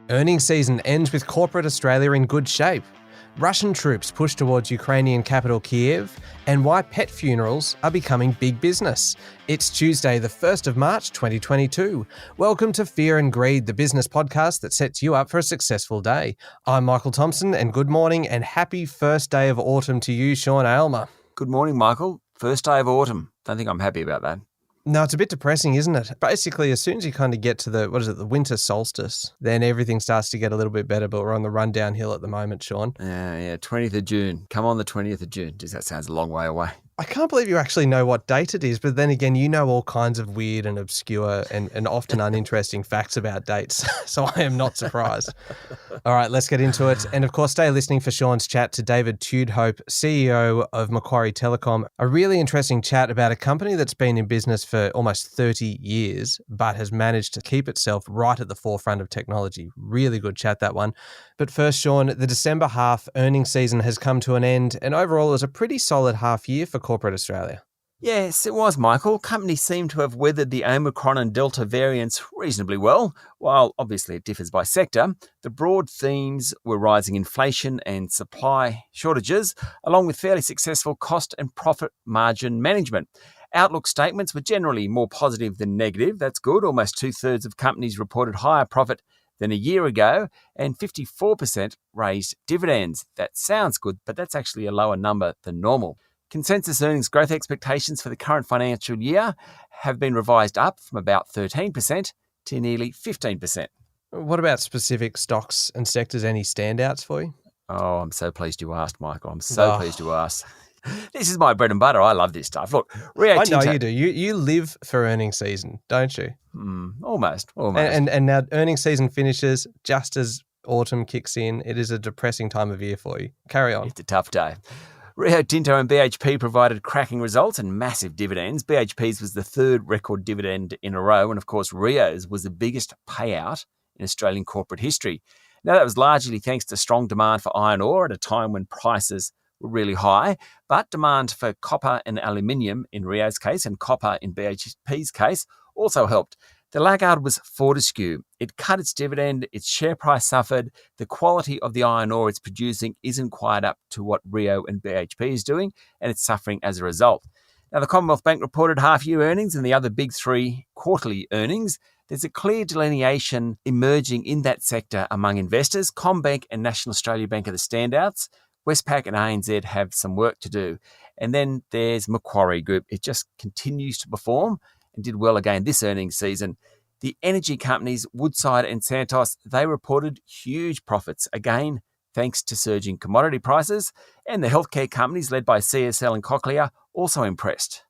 Earnings season ends with corporate Australia in good shape. Russian troops push towards Ukrainian capital Kyiv, and why pet funerals are becoming big business. It's Tuesday, the 1st of March, 2022. Welcome to Fear and Greed, the business podcast that sets you up for a successful day. I'm Michael Thompson, and good morning and happy first day of autumn to you, Sean Aylmer. Good morning, Michael. First day of autumn. Don't think I'm happy about that. No, it's a bit depressing, isn't it? Basically, as soon as you kind of get to the winter solstice, then everything starts to get a little bit better, but we're on the run downhill at the moment, Sean. Yeah, 20th of June. Come on the 20th of June. Geez, that sounds a long way away. I can't believe you actually know what date it is, but then again, you know all kinds of weird and obscure and often uninteresting facts about dates, so I am not surprised. All right, let's get into it. And of course, stay listening for Sean's chat to David Tudhope, CEO of Macquarie Telecom. A really interesting chat about a company that's been in business for almost 30 years, but has managed to keep itself right at the forefront of technology. Really good chat, that one. But first, Sean, the December half earnings season has come to an end, and overall it was a pretty solid half year for corporate Australia. Yes, it was, Michael. Companies seem to have weathered the Omicron and Delta variants reasonably well. While obviously it differs by sector, the broad themes were rising inflation and supply shortages, along with fairly successful cost and profit margin management. Outlook statements were generally more positive than negative. That's good. Almost two-thirds of companies reported higher profit than a year ago, and 54% raised dividends. That sounds good, but that's actually a lower number than normal. Consensus earnings growth expectations for the current financial year have been revised up from about 13% to nearly 15%. What about specific stocks and sectors? Any standouts for you? Oh, I'm so pleased you asked, Michael. I'm so pleased you asked. This is my bread and butter. I love this stuff. Look, Rio Tinto. I know you do. You live for earnings season, don't you? Almost. And now earnings season finishes just as autumn kicks in. It is a depressing time of year for you. Carry on. It's a tough day. Rio Tinto and BHP provided cracking results and massive dividends. BHP's was the third record dividend in a row, and of course Rio's was the biggest payout in Australian corporate history. Now, that was largely thanks to strong demand for iron ore at a time when prices were really high, but demand for copper and aluminium in Rio's case and copper in BHP's case also helped. The laggard was Fortescue. It cut its dividend, its share price suffered, the quality of the iron ore it's producing isn't quite up to what Rio and BHP is doing, and it's suffering as a result. Now, the Commonwealth Bank reported half-year earnings and the other big three quarterly earnings. There's a clear delineation emerging in that sector among investors. CommBank and National Australia Bank are the standouts. Westpac and ANZ have some work to do. And then there's Macquarie Group. It just continues to perform and did well again this earnings season. The energy companies, Woodside and Santos, they reported huge profits, again, thanks to surging commodity prices. And the healthcare companies, led by CSL and Cochlear, also impressed.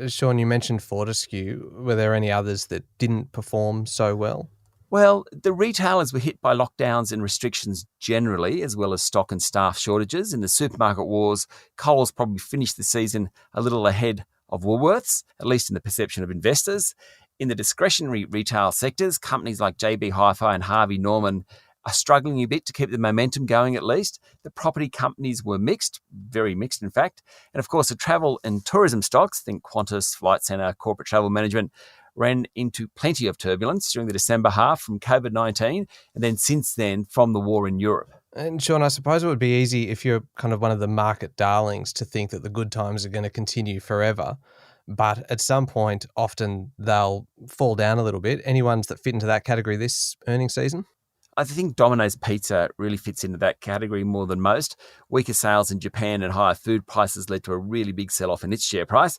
Sean, you mentioned Fortescue. Were there any others that didn't perform so well? Well, the retailers were hit by lockdowns and restrictions generally, as well as stock and staff shortages. In the supermarket wars, Coles probably finished the season a little ahead of Woolworths, at least in the perception of investors. In the discretionary retail sectors, companies like JB Hi-Fi and Harvey Norman are struggling a bit to keep the momentum going at least. The property companies were mixed, very mixed in fact. And of course, the travel and tourism stocks, think Qantas, Flight Centre, Corporate Travel Management, ran into plenty of turbulence during the December half from COVID-19 and then since then from the war in Europe. And Sean, I suppose it would be easy if you're kind of one of the market darlings to think that the good times are going to continue forever. But at some point, often they'll fall down a little bit. Any ones that fit into that category this earnings season? I think Domino's Pizza really fits into that category more than most. Weaker sales in Japan and higher food prices led to a really big sell-off in its share price.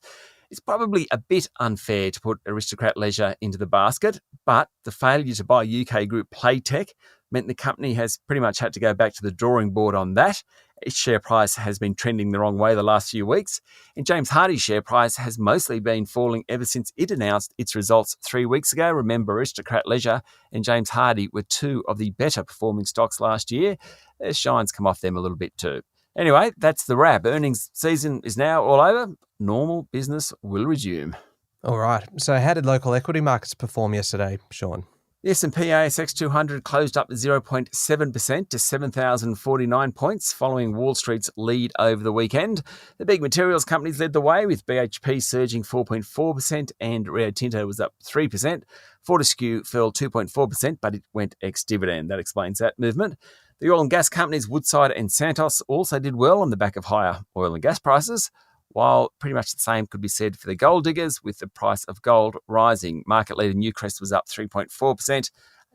It's probably a bit unfair to put Aristocrat Leisure into the basket, but the failure to buy UK group Playtech meant the company has pretty much had to go back to the drawing board on that. Its share price has been trending the wrong way the last few weeks, and James Hardie's share price has mostly been falling ever since it announced its results 3 weeks ago. Remember, Aristocrat Leisure and James Hardie were two of the better performing stocks last year. Their shine's come off them a little bit too. Anyway, that's the wrap. Earnings season is now all over. Normal business will resume. All right. So how did local equity markets perform yesterday, Sean? The S&P ASX 200 closed up 0.7% to 7,049 points following Wall Street's lead over the weekend. The big materials companies led the way, with BHP surging 4.4% and Rio Tinto was up 3%. Fortescue fell 2.4%, but it went ex-dividend. That explains that movement. The oil and gas companies Woodside and Santos also did well on the back of higher oil and gas prices, while pretty much the same could be said for the gold diggers, with the price of gold rising. Market leader Newcrest was up 3.4%.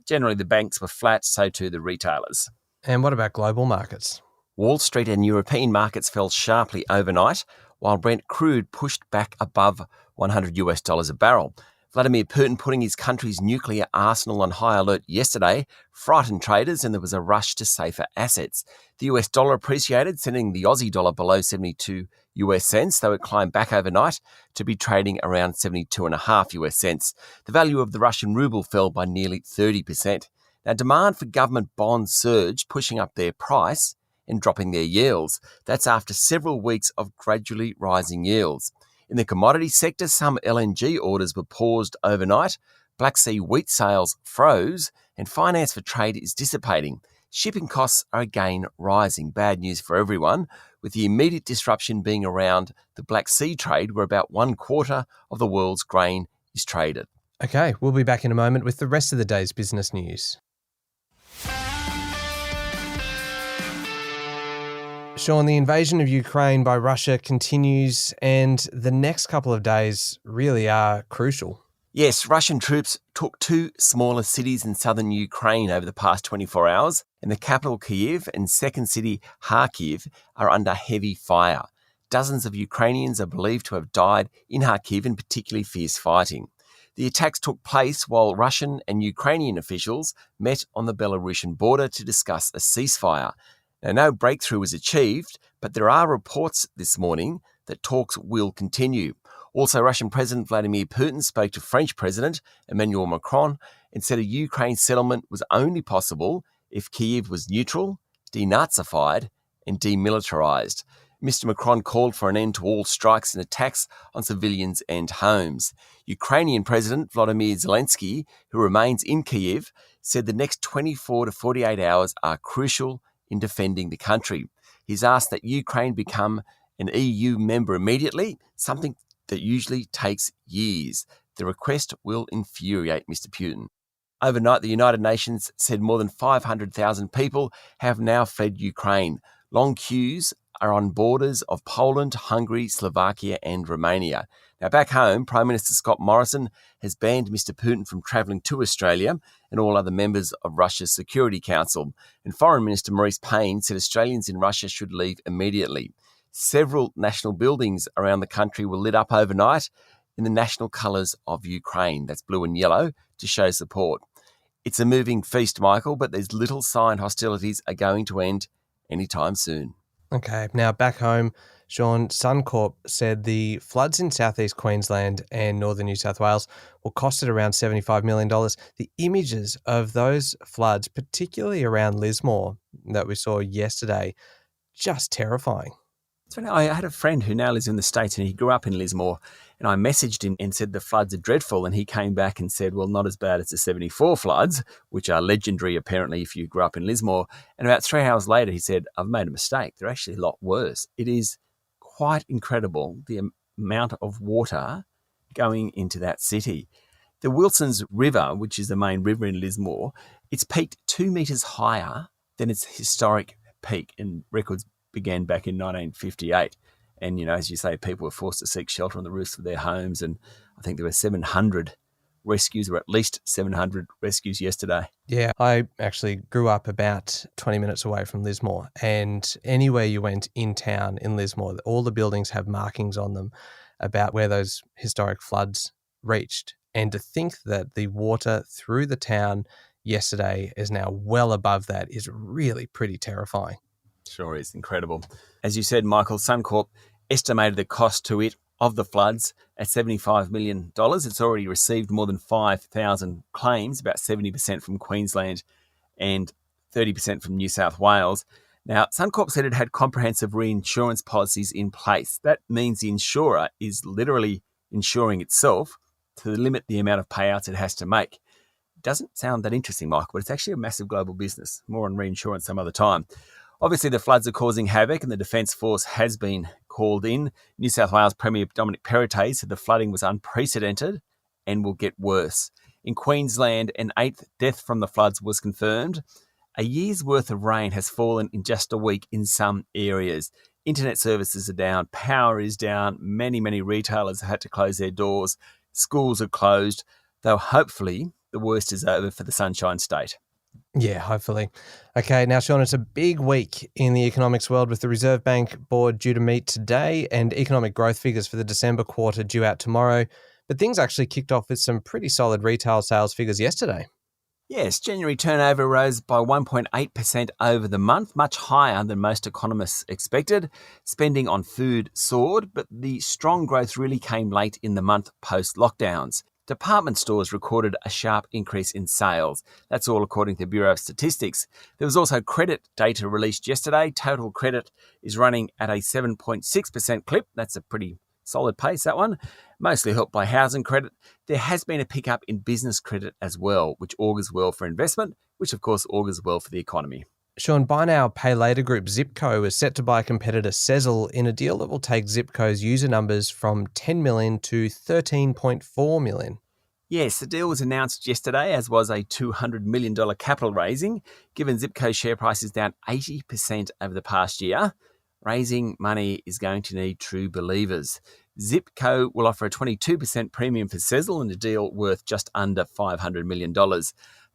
Generally, the banks were flat, so too the retailers. And what about global markets? Wall Street and European markets fell sharply overnight, while Brent crude pushed back above $100 a barrel. Vladimir Putin putting his country's nuclear arsenal on high alert yesterday frightened traders, and there was a rush to safer assets. The US dollar appreciated, sending the Aussie dollar below 72 US cents, though it climbed back overnight to be trading around 72.5 US cents. The value of the Russian ruble fell by nearly 30%. Now, demand for government bonds surged, pushing up their price and dropping their yields. That's after several weeks of gradually rising yields. In the commodity sector, some LNG orders were paused overnight, Black Sea wheat sales froze, and finance for trade is dissipating. Shipping costs are again rising. Bad news for everyone, with the immediate disruption being around the Black Sea trade, where about 1/4 of the world's grain is traded. Okay, we'll be back in a moment with the rest of the day's business news. Sean, the invasion of Ukraine by Russia continues, and the next couple of days really are crucial. Yes, Russian troops took two smaller cities in southern Ukraine over the past 24 hours, and the capital Kyiv and second city Kharkiv are under heavy fire. Dozens of Ukrainians are believed to have died in Kharkiv in particularly fierce fighting. The attacks took place while Russian and Ukrainian officials met on the Belarusian border to discuss a ceasefire. Now, no breakthrough was achieved, but there are reports this morning that talks will continue. Also, Russian President Vladimir Putin spoke to French President Emmanuel Macron and said a Ukraine settlement was only possible if Kyiv was neutral, denazified, and demilitarized. Mr. Macron called for an end to all strikes and attacks on civilians and homes. Ukrainian President Volodymyr Zelensky, who remains in Kyiv, said the next 24 to 48 hours are crucial in defending the country. He's asked that Ukraine become an EU member immediately, something that usually takes years. The request will infuriate Mr. Putin. Overnight, the United Nations said more than 500,000 people have now fled Ukraine. Long queues are on borders of Poland, Hungary, Slovakia and Romania. Now, back home, Prime Minister Scott Morrison has banned Mr. Putin from travelling to Australia and all other members of Russia's Security Council. And Foreign Minister Maurice Payne said Australians in Russia should leave immediately. Several national buildings around the country were lit up overnight in the national colours of Ukraine, that's blue and yellow, to show support. It's a moving feast, Michael, but there's little sign hostilities are going to end anytime soon. Okay, now back home, Sean, Suncorp said the floods in southeast Queensland and northern New South Wales will cost it around $75 million. The images of those floods, particularly around Lismore that we saw yesterday, just terrifying. So I had a friend who now lives in the States and he grew up in Lismore, and I messaged him and said the floods are dreadful, and he came back and said, well, not as bad as the 74 floods, which are legendary apparently if you grew up in Lismore. And about 3 hours later he said, I've made a mistake. They're actually a lot worse. It is quite incredible the amount of water going into that city. The Worsens River, which is the main river in Lismore, it's peaked 2 metres higher than its historic peak, and records began back in 1958. And, as you say, people were forced to seek shelter on the roofs of their homes. And I think there were 700 rescues, or at least 700 rescues yesterday. Yeah, I actually grew up about 20 minutes away from Lismore. And anywhere you went in town in Lismore, all the buildings have markings on them about where those historic floods reached. And to think that the water through the town yesterday is now well above that is really pretty terrifying. Sure is. Incredible. As you said, Michael, Suncorp estimated the cost to it of the floods at $75 million. It's already received more than 5,000 claims, about 70% from Queensland and 30% from New South Wales. Now, Suncorp said it had comprehensive reinsurance policies in place. That means the insurer is literally insuring itself to limit the amount of payouts it has to make. doesn't sound that interesting, Michael, but it's actually a massive global business. More on reinsurance some other time. Obviously, the floods are causing havoc and the Defence Force has been called in. New South Wales Premier Dominic Perrottet said the flooding was unprecedented and will get worse. In Queensland, an 8th death from the floods was confirmed. A year's worth of rain has fallen in just a week in some areas. Internet services are down, power is down, many retailers have had to close their doors, schools are closed, though hopefully the worst is over for the Sunshine State. Yeah, hopefully. Okay, now, Sean, it's a big week in the economics world with the Reserve Bank board due to meet today and economic growth figures for the December quarter due out tomorrow. But things actually kicked off with some pretty solid retail sales figures yesterday. Yes, January turnover rose by 1.8% over the month, much higher than most economists expected. Spending on food soared, but the strong growth really came late in the month post-lockdowns. Department stores recorded a sharp increase in sales. That's all according to the Bureau of Statistics. There was also credit data released yesterday. Total credit is running at a 7.6% clip. That's a pretty solid pace, that one. Mostly helped by housing credit. There has been a pickup in business credit as well, which augurs well for investment, which of course augurs well for the economy. Sean, buy now, pay later group Zipco is set to buy competitor Sezzle in a deal that will take Zipco's user numbers from 10 million to 13.4 million. Yes, the deal was announced yesterday, as was a $200 million capital raising. Given Zipco's share price is down 80% over the past year, raising money is going to need true believers. Zipco will offer a 22% premium for Sezzle in a deal worth just under $500 million.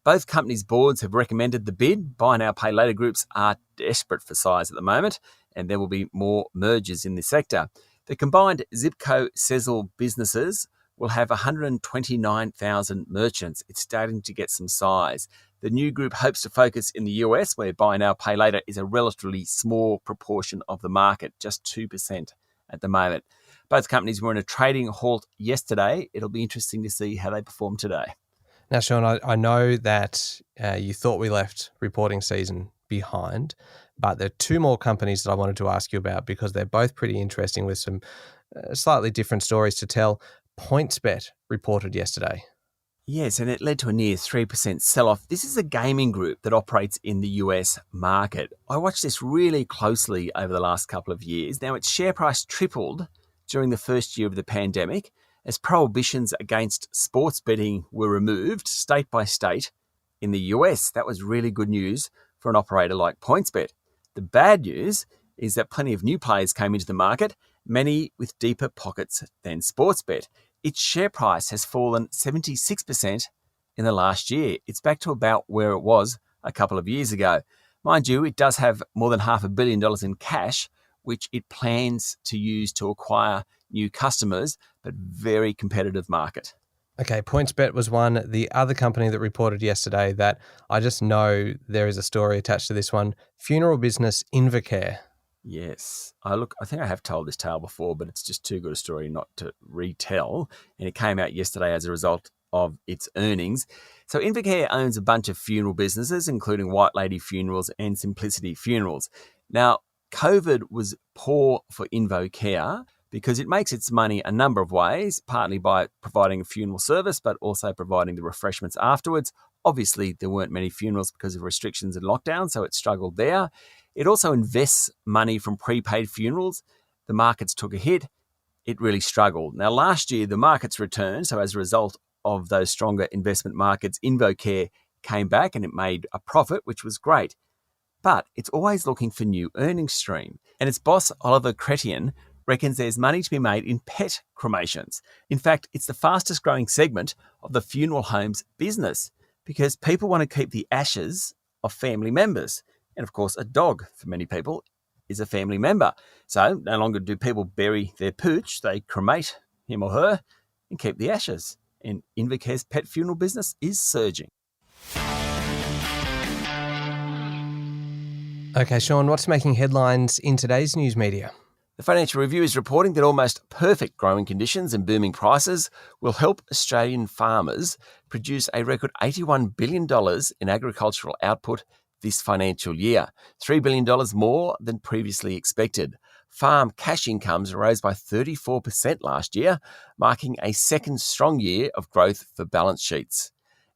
Both companies' boards have recommended the bid. Buy now, pay later groups are desperate for size at the moment, and there will be more mergers in this sector. The combined Zipco-Sezzle businesses will have 129,000 merchants. It's starting to get some size. The new group hopes to focus in the US, where buy now, pay later is a relatively small proportion of the market, just 2% at the moment. Both companies were in a trading halt yesterday. It'll be interesting to see how they perform today. Now, Sean, I know that you thought we left reporting season behind, but there are two more companies that I wanted to ask you about because they're both pretty interesting with some slightly different stories to tell. PointsBet reported yesterday. Yes, and it led to a near 3% sell-off. This is a gaming group that operates in the US market. I watched this really closely over the last couple of years. Now, its share price tripled during the first year of the pandemic as prohibitions against sports betting were removed state by state in the US. That was really good news for an operator like PointsBet. The bad news is that plenty of new players came into the market, many with deeper pockets than Sportsbet. Its share price has fallen 76% in the last year. It's back to about where it was a couple of years ago. Mind you, it does have more than $500 million in cash, which it plans to use to acquire new customers, but very competitive market. Okay, PointsBet was one. The other company that reported yesterday that I just know there is a story attached to this one, funeral business Invacare. Yes. I think I have told this tale before, but it's just too good a story not to retell. And it came out yesterday as a result of its earnings. So Invacare owns a bunch of funeral businesses, including White Lady Funerals and Simplicity Funerals. Now, COVID was poor for Invacare because it makes its money a number of ways, partly by providing a funeral service, but also providing the refreshments afterwards. Obviously, there weren't many funerals because of restrictions and lockdown, so it struggled there. It also invests money from prepaid funerals. The markets took a hit. It really struggled. Now, last year, the markets returned, so as a result of those stronger investment markets, Invacare came back and it made a profit, which was great. But it's always looking for new earnings stream. And its boss, Oliver Chretien, reckons there's money to be made in pet cremations. In fact, it's the fastest growing segment of the funeral homes business because people want to keep the ashes of family members. And of course, a dog, for many people, is a family member. So no longer do people bury their pooch, they cremate him or her and keep the ashes. And Invacare's pet funeral business is surging. Okay, Sean, what's making headlines in today's news media? The Financial Review is reporting that almost perfect growing conditions and booming prices will help Australian farmers produce a record $81 billion in agricultural output this financial year, $3 billion more than previously expected. Farm cash incomes rose by 34% last year, marking a second strong year of growth for balance sheets.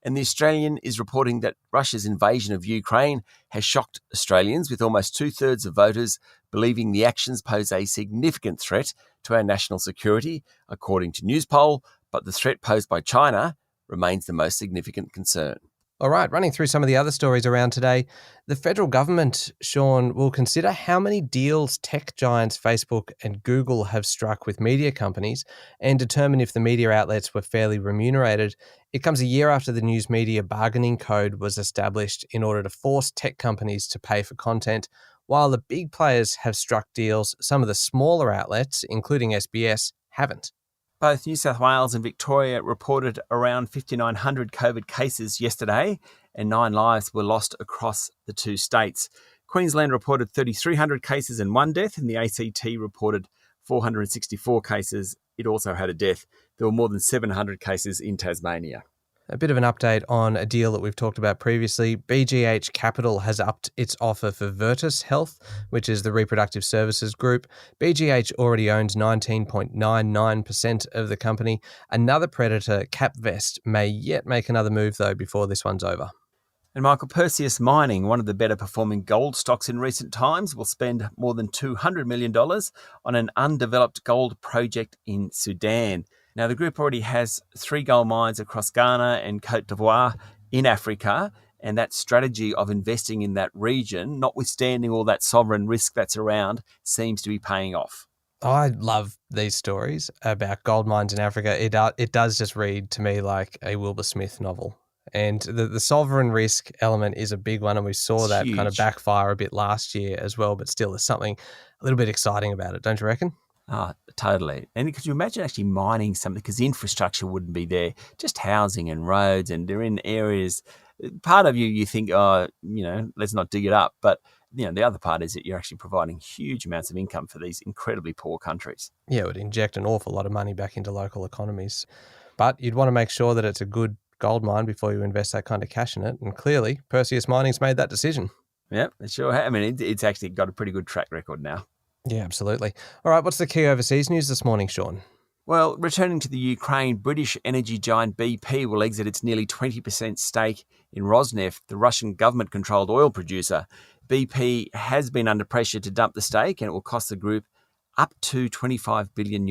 And The Australian is reporting that Russia's invasion of Ukraine has shocked Australians, with almost 2/3 of voters believing the actions pose a significant threat to our national security, according to Newspoll, but the threat posed by China remains the most significant concern. All right, running through some of the other stories around today, the federal government, Sean, will consider how many deals tech giants Facebook and Google have struck with media companies and determine if the media outlets were fairly remunerated. It comes a year after the News Media Bargaining Code was established in order to force tech companies to pay for content. While the big players have struck deals, some of the smaller outlets, including SBS, haven't. Both New South Wales and Victoria reported around 5,900 COVID cases yesterday, and 9 lives were lost across the two states. Queensland reported 3,300 cases and 1 death, and the ACT reported 464 cases. It also had a death. There were more than 700 cases in Tasmania. A bit of an update on a deal that we've talked about previously. BGH Capital has upped its offer for Virtus Health, which is the reproductive services group. BGH already owns 19.99% of the company. Another predator, Capvest, may yet make another move, though, before this one's over. And Michael, Perseus Mining, one of the better performing gold stocks in recent times, will spend more than $200 million on an undeveloped gold project in Sudan. Now, the group already has 3 gold mines across Ghana and Cote d'Ivoire in Africa, and that strategy of investing in that region, notwithstanding all that sovereign risk that's around, seems to be paying off. I love these stories about gold mines in Africa. It does just read to me like a Wilbur Smith novel. And the sovereign risk element is a big one, and we saw It's that huge. kind of backfire a bit last year as well, but still there's something a little bit exciting about it, don't you reckon? Totally. And could you imagine actually mining something, because the infrastructure wouldn't be there, just housing and roads, and they're in areas, part of you think, let's not dig it up. But, the other part is that you're actually providing huge amounts of income for these incredibly poor countries. Yeah, it would inject an awful lot of money back into local economies. But you'd want to make sure that it's a good gold mine before you invest that kind of cash in it. And clearly, Perseus Mining's made that decision. Yeah, it sure has. I mean, it's actually got a pretty good track record now. Yeah, absolutely. All right, what's the key overseas news this morning, Sean? Well, returning to the Ukraine, British energy giant BP will exit its nearly 20% stake in Rosneft, the Russian government-controlled oil producer. BP has been under pressure to dump the stake, and it will cost the group up to $25 billion,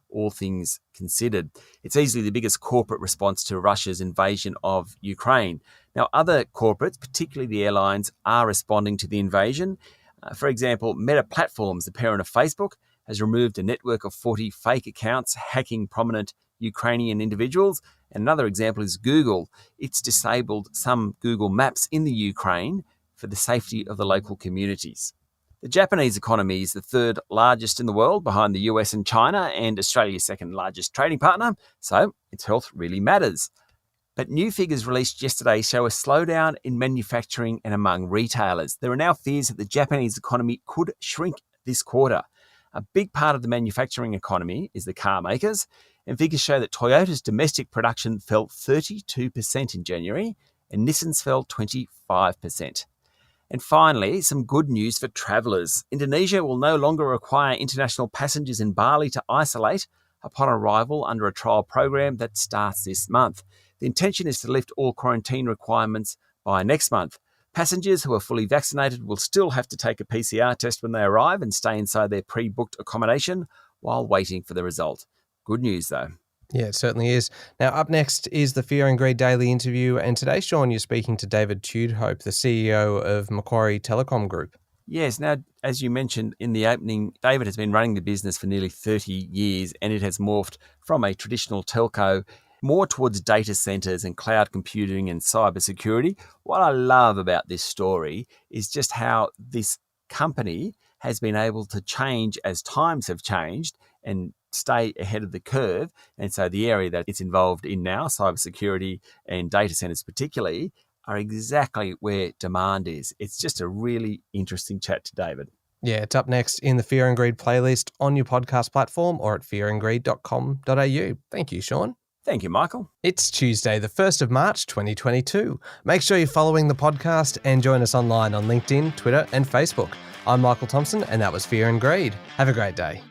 all things considered. It's easily the biggest corporate response to Russia's invasion of Ukraine. Now, other corporates, particularly the airlines, are responding to the invasion. For example, Meta Platforms, the parent of Facebook, has removed a network of 40 fake accounts hacking prominent Ukrainian individuals. And another example is Google. It's disabled some Google Maps in the Ukraine for the safety of the local communities. The Japanese economy is the 3rd largest in the world, behind the US and China, and Australia's 2nd largest trading partner, so its health really matters. But new figures released yesterday show a slowdown in manufacturing and among retailers. There are now fears that the Japanese economy could shrink this quarter. A big part of the manufacturing economy is the car makers, and figures show that Toyota's domestic production fell 32% in January, and Nissan's fell 25%. And finally, some good news for travellers. Indonesia will no longer require international passengers in Bali to isolate upon arrival under a trial program that starts this month. The intention is to lift all quarantine requirements by next month. Passengers who are fully vaccinated will still have to take a PCR test when they arrive and stay inside their pre-booked accommodation while waiting for the result. Good news, though. Yeah, it certainly is. Now, up next is the Fear and Greed Daily interview. And today, Sean, you're speaking to David Tudhope, the CEO of Macquarie Telecom Group. Yes. Now, as you mentioned in the opening, David has been running the business for nearly 30 years, and it has morphed from a traditional telco more towards data centers and cloud computing and cybersecurity. What I love about this story is just how this company has been able to change as times have changed and stay ahead of the curve. And so the area that it's involved in now, cybersecurity and data centers particularly, are exactly where demand is. It's just a really interesting chat to David. Yeah, it's up next in the Fear and Greed playlist on your podcast platform or at fearandgreed.com.au. Thank you, Sean. Thank you, Michael. It's Tuesday, the 1st of March, 2022. Make sure you're following the podcast and join us online on LinkedIn, Twitter and Facebook. I'm Michael Thompson, and that was Fear and Greed. Have a great day.